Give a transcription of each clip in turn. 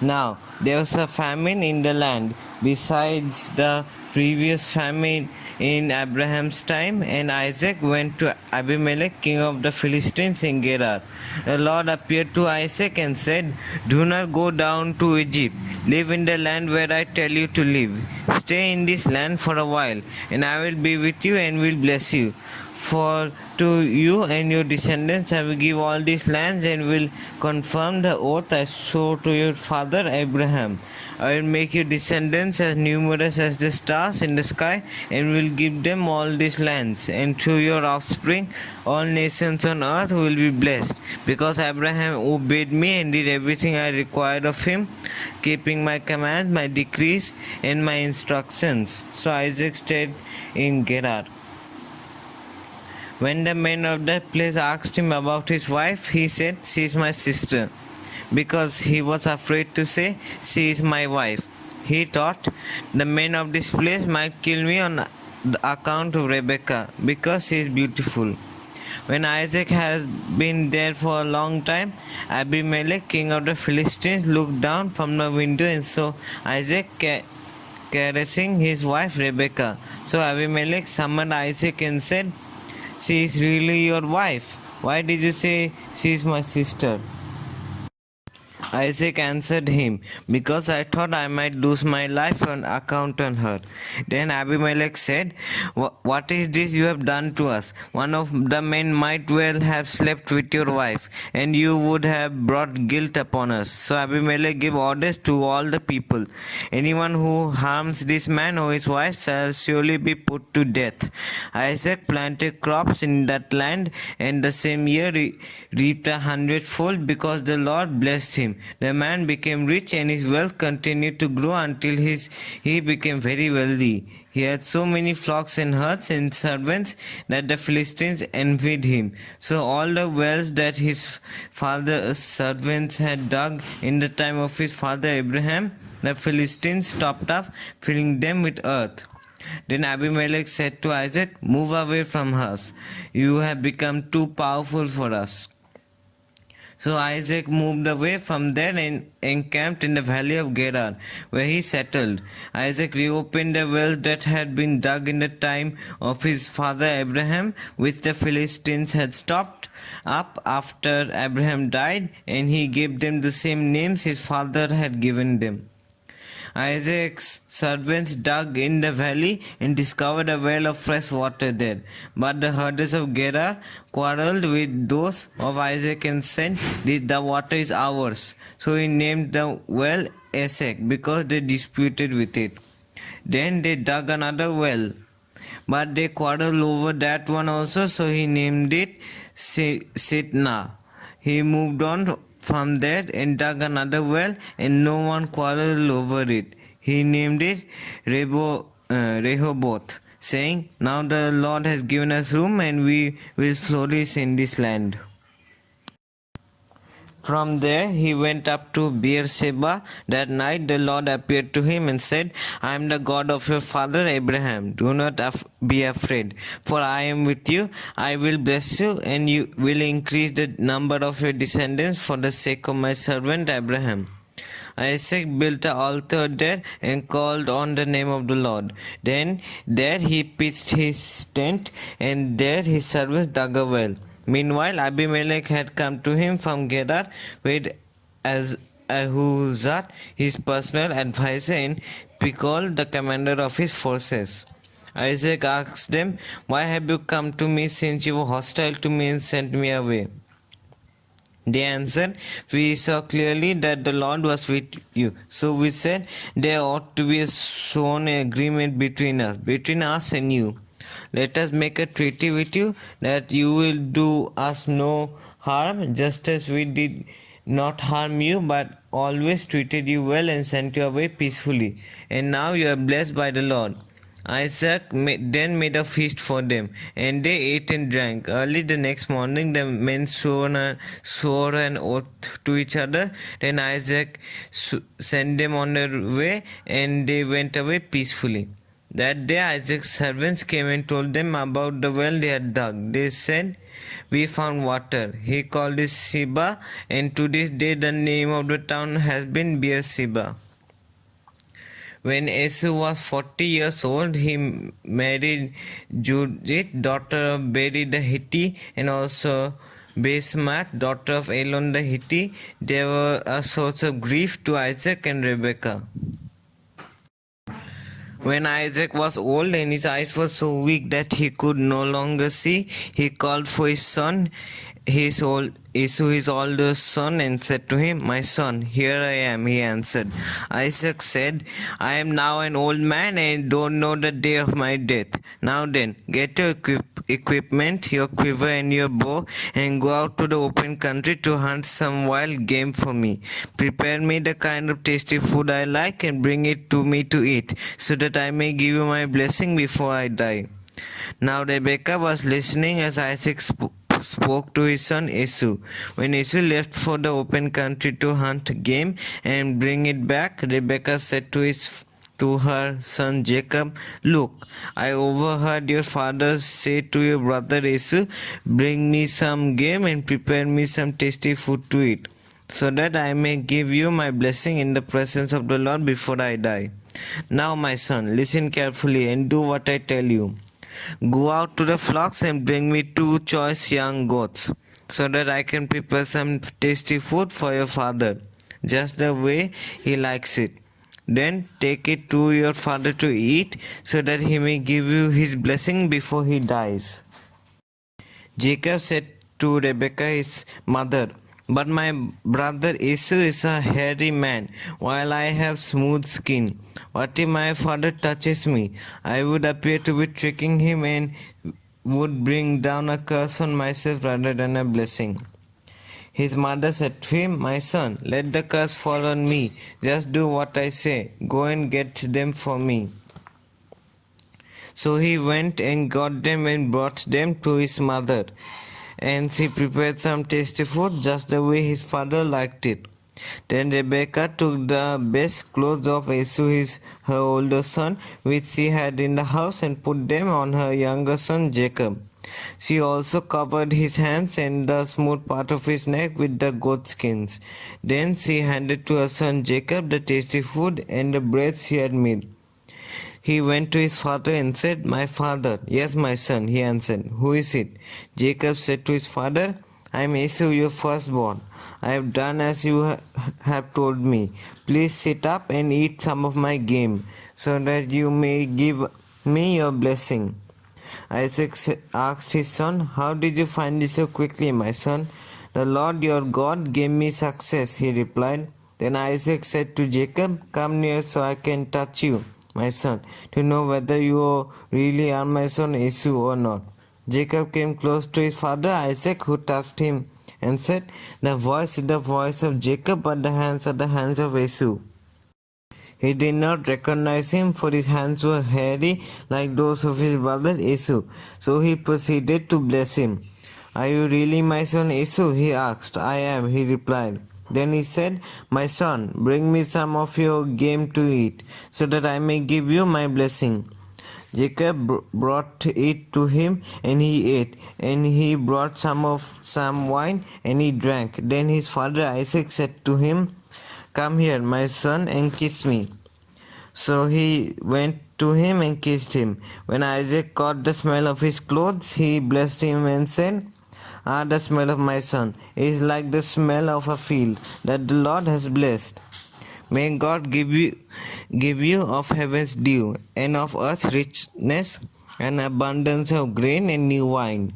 Now there was a famine in the land, besides the previous famine in Abraham's time, and Isaac went to Abimelech, king of the Philistines, in Gerar. The Lord appeared to Isaac and said, "Do not go down to Egypt. Live in the land where I tell you to live. Stay in this land for a while, and I will be with you and will bless you. For to you and your descendants I will give all these lands, and will confirm the oath I swore to your father Abraham. I will make your descendants as numerous as the stars in the sky, and will give them all these lands. And through your offspring all nations on earth will be blessed, because Abraham obeyed me and did everything I required of him, keeping my commands, my decrees, and my instructions." So Isaac stayed in Gerar. When the men of that place asked him about his wife, he said, "She is my sister," because he was afraid to say, "She is my wife." He thought, "The men of this place might kill me on account of Rebekah, because she is beautiful." When Isaac had been there for a long time, Abimelech, king of the Philistines, looked down from the window and saw Isaac caressing his wife Rebekah. So Abimelech summoned Isaac and said, "She is really your wife. Why did you say she is my sister?" Isaac answered him, "Because I thought I might lose my life on account of her." Then Abimelech said, "What is this you have done to us? One of the men might well have slept with your wife, and you would have brought guilt upon us." So Abimelech gave orders to all the people, "Anyone who harms this man or his wife shall surely be put to death." Isaac planted crops in that land, and the same year reaped 100-fold, because the Lord blessed him. The man became rich, and his wealth continued to grow until he became very wealthy. He had so many flocks and herds and servants that the Philistines envied him. So all the wells that his father's servants had dug in the time of his father Abraham, the Philistines stopped up, filling them with earth. Then Abimelech said to Isaac, "Move away from us. You have become too powerful for us." So Isaac moved away from there and encamped in the valley of Gerar, where he settled. Isaac reopened the wells that had been dug in the time of his father Abraham, which the Philistines had stopped up after Abraham died, and he gave them the same names his father had given them. Isaac's servants dug in the valley and discovered a well of fresh water there. But the herders of Gerar quarreled with those of Isaac and said, "The water is ours." So he named the well Esek, because they disputed with it. Then they dug another well, but they quarreled over that one also, so he named it Sitnah. He moved on from there and dug another well, and no one quarreled over it. He named it Rehoboth, saying, "Now the Lord has given us room, and we will flourish in this land." From there he went up to Beersheba. That night the Lord appeared to him and said, "I am the God of your father Abraham. Do not be afraid, for I am with you. I will bless you, and you will increase the number of your descendants for the sake of my servant Abraham." Isaac built an altar there and called on the name of the Lord. Then there he pitched his tent, and there his servants dug a well. Meanwhile, Abimelech had come to him from Gerar with Ahuzat, his personal advisor, and Pichol, the commander of his forces. Isaac asked them, "Why have you come to me, since you were hostile to me and sent me away?" They answered, "We saw clearly that the Lord was with you. So we said, there ought to be a sworn agreement between us and you. Let us make a treaty with you that you will do us no harm, just as we did not harm you, but always treated you well and sent you away peacefully. And now you are blessed by the Lord." Isaac then made a feast for them, and they ate and drank. Early the next morning the men swore an oath to each other. Then Isaac sent them on their way, and they went away peacefully. That day Isaac's servants came and told them about the well they had dug. They said, "We found water." He called it Sheba, and to this day the name of the town has been Beersheba. When Esau was 40 years old, he married Judith, daughter of Beri the Hittite, and also Basemath, daughter of Elon the Hittite. They were a source of grief to Isaac and Rebekah. When Isaac was old and his eyes were so weak that he could no longer see, he called for his son, Esau, his older son, and said to him, "My son, here I am," he answered. Isaac said, "I am now an old man and don't know the day of my death. Now then, get your equipment, your quiver and your bow, and go out to the open country to hunt some wild game for me. Prepare me the kind of tasty food I like and bring it to me to eat, so that I may give you my blessing before I die." Now Rebekah was listening as Isaac spoke to his son Esau. When Esau left for the open country to hunt game and bring it back, Rebekah said to her son Jacob, "Look, I overheard your father say to your brother Esau, 'Bring me some game and prepare me some tasty food to eat, so that I may give you my blessing in the presence of the Lord before I die.' Now, my son, listen carefully and do what I tell you. Go out to the flocks and bring me 2 choice young goats, so that I can prepare some tasty food for your father, just the way he likes it. Then take it to your father to eat, so that he may give you his blessing before he dies." Jacob said to Rebekah his mother, "But my brother Esau is a hairy man, while I have smooth skin. What if my father touches me? I would appear to be tricking him and would bring down a curse on myself rather than a blessing." His mother said to him, "My son, let the curse fall on me. Just do what I say. Go and get them for me." So he went and got them and brought them to his mother, and she prepared some tasty food just the way his father liked it. Then Rebekah took the best clothes of Esau, her older son, which she had in the house, and put them on her younger son Jacob. She also covered his hands and the smooth part of his neck with the goat skins. Then she handed to her son Jacob the tasty food and the bread she had made. He went to his father and said, "My father." "Yes, my son," he answered. "Who is it?" Jacob said to his father, "I am Esau, your firstborn. I have done as you have told me. Please sit up and eat some of my game, so that you may give me your blessing." Isaac asked his son, "How did you find it so quickly, my son?" "The Lord your God gave me success," he replied. Then Isaac said to Jacob, "Come near so I can touch you, my son, to know whether you really are my son Esau or not." Jacob came close to his father Isaac, who touched him and said, "The voice is the voice of Jacob, but the hands are the hands of Esau." He did not recognize him, for his hands were hairy like those of his brother Esau. So he proceeded to bless him. "Are you really my son Esau?" he asked. "I am," he replied. Then he said, "My son, bring me some of your game to eat, so that I may give you my blessing." Jacob brought it to him, and he ate, and he brought some wine, and he drank. Then his father Isaac said to him, "Come here, my son, and kiss me." So he went to him and kissed him. When Isaac caught the smell of his clothes, he blessed him and said, "Ah, the smell of my son is like the smell of a field that the Lord has blessed. May God give you of heaven's dew, and of earth's richness, and abundance of grain and new wine.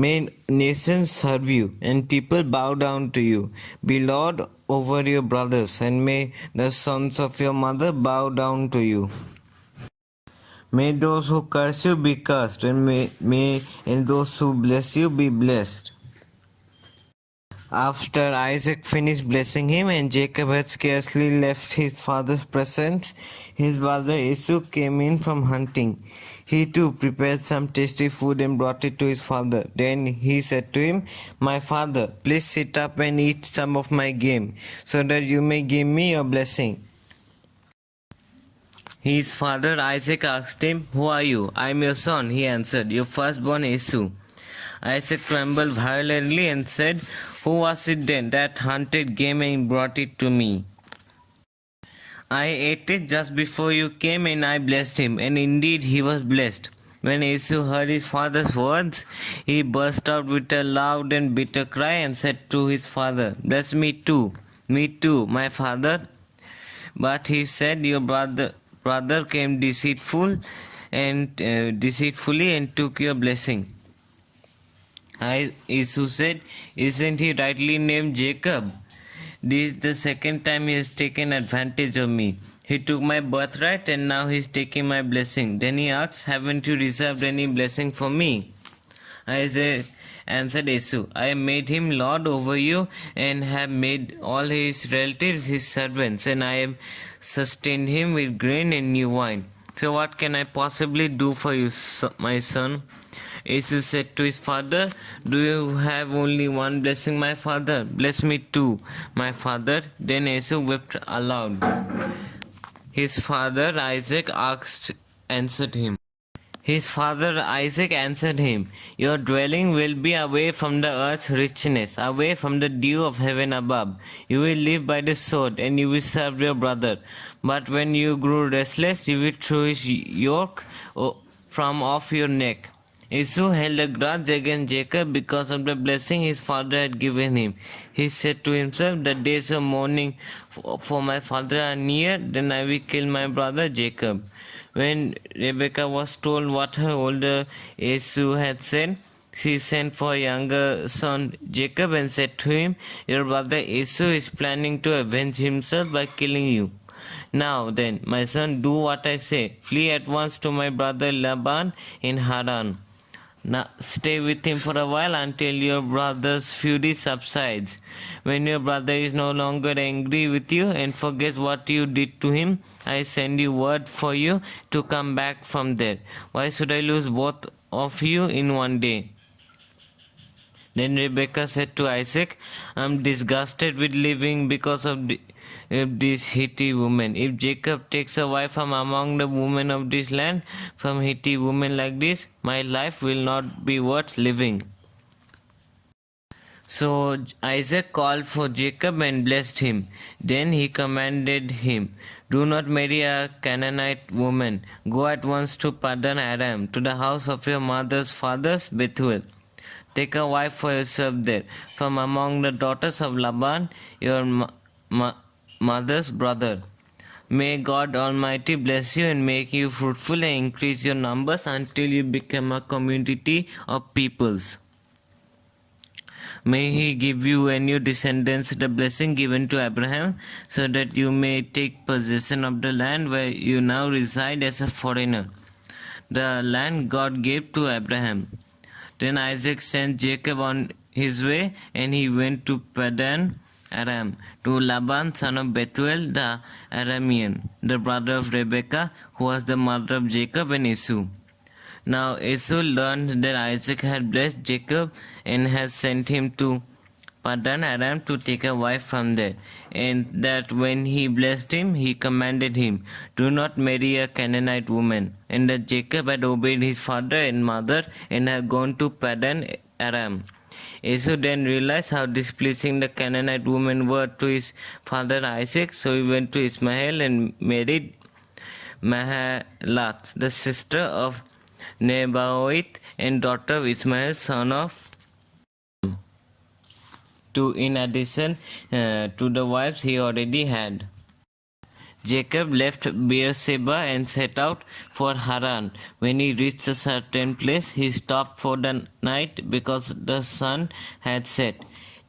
May nations serve you, and people bow down to you. Be Lord over your brothers, and may the sons of your mother bow down to you. May those who curse you be cursed, and may those who bless you be blessed." After Isaac finished blessing him and Jacob had scarcely left his father's presence, his brother Esau came in from hunting. He too prepared some tasty food and brought it to his father. Then he said to him, "My father, please sit up and eat some of my game, so that you may give me your blessing." His father Isaac asked him, "Who are you?" "I am your son," he answered, "your firstborn Esau." Isaac trembled violently and said, "Who was it then that hunted game and brought it to me? I ate it just before you came, and I blessed him." And indeed he was blessed. When Esau heard his father's words, he burst out with a loud and bitter cry and said to his father, "Bless me too, my father." But he said, "Your brother came deceitfully and took your blessing." Esau said, "Isn't he rightly named Jacob? This is the second time he has taken advantage of me. He took my birthright and now he is taking my blessing." Then he asked, "Haven't you reserved any blessing for me?" Isaac answered Esau, "I have made him lord over you and have made all his relatives his servants, and I have sustained him with grain and new wine. So what can I possibly do for you, my son?" Esau said to his father, "Do you have only one blessing, my father? Bless me too, my father." Then Esau wept aloud. His father Isaac answered him, "Your dwelling will be away from the earth's richness, away from the dew of heaven above. You will live by the sword, and you will serve your brother. But when you grow restless, you will throw his yoke from off your neck." Esau held a grudge against Jacob because of the blessing his father had given him. He said to himself, "The days of mourning for my father are near, then I will kill my brother Jacob." When Rebekah was told what her older Esau had said, she sent for her younger son Jacob and said to him, "Your brother Esau is planning to avenge himself by killing you. Now then, my son, do what I say. Flee at once to my brother Laban in Haran. Now, stay with him for a while until your brother's fury subsides. When your brother is no longer angry with you and forgets what you did to him, I send you word for you to come back from there. Why should I lose both of you in one day?" Then Rebekah said to Isaac, "I am disgusted with living because of this Hittite woman. If Jacob takes a wife from among the women of this land, from Hittite women like this, my life will not be worth living." So Isaac called for Jacob and blessed him. Then he commanded him, "Do not marry a Canaanite woman. Go at once to Paddan Aram, to the house of your mother's father's Bethuel. Take a wife for yourself there, from among the daughters of Laban, your mother's brother. May God Almighty bless you and make you fruitful and increase your numbers until you become a community of peoples. May He give you and your descendants the blessing given to Abraham, so that you may take possession of the land where you now reside as a foreigner, the land God gave to Abraham." Then Isaac sent Jacob on his way, and he went to Paddan Aram, to Laban son of Bethuel the Aramean, the brother of Rebekah, who was the mother of Jacob and Esau. Now Esau learned that Isaac had blessed Jacob and had sent him to Paddan Aram to take a wife from there, and that when he blessed him, he commanded him, "Do not marry a Canaanite woman," and that Jacob had obeyed his father and mother and had gone to Paddan Aram. Esau then realized how displeasing the Canaanite women were to his father Isaac, so he went to Ishmael and married Mahalath, the sister of Nebaioth and daughter of Ishmael, son of in addition to the wives he already had. Jacob left Beersheba and set out for Haran. When he reached a certain place, he stopped for the night because the sun had set.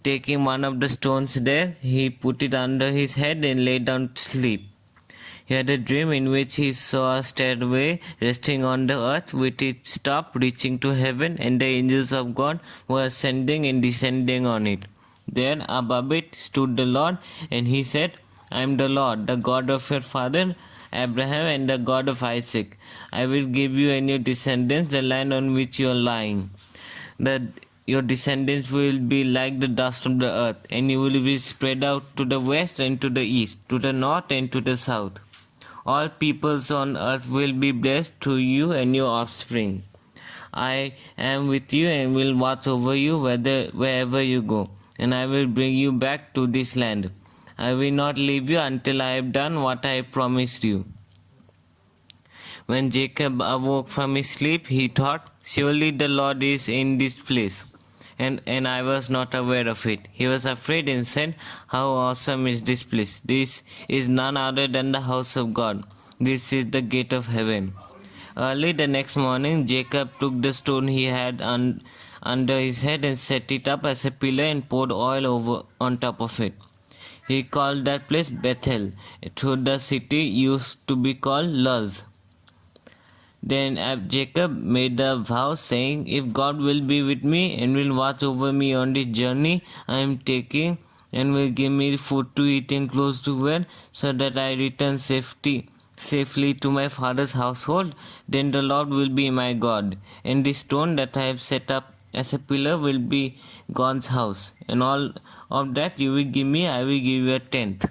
Taking one of the stones there, he put it under his head and lay down to sleep. He had a dream in which he saw a stairway resting on the earth with its top reaching to heaven, and the angels of God were ascending and descending on it. There above it stood the Lord, and he said, "I am the Lord, the God of your father Abraham and the God of Isaac. I will give you and your descendants the land on which you are lying. Your descendants will be like the dust of the earth, and you will be spread out to the west and to the east, to the north and to the south. All peoples on earth will be blessed through you and your offspring. I am with you and will watch over you wherever you go, and I will bring you back to this land. I will not leave you until I have done what I promised you. When Jacob awoke from his sleep, he thought, surely the Lord is in this place, and I was not aware of it. He was afraid and said, how awesome is this place! This is none other than the house of God. This is the gate of heaven. Early the next morning, Jacob took the stone he had under his head and set it up as a pillar and poured oil over on top of it. He called that place Bethel, though the city used to be called Luz. Then Jacob made a vow, saying, if God will be with me and will watch over me on this journey I am taking, and will give me food to eat and clothes to wear, so that I return safely to my father's household, then the Lord will be my God, and this stone that I have set up as a pillar will be God's house, and all of that you will give me, I will give you a tenth.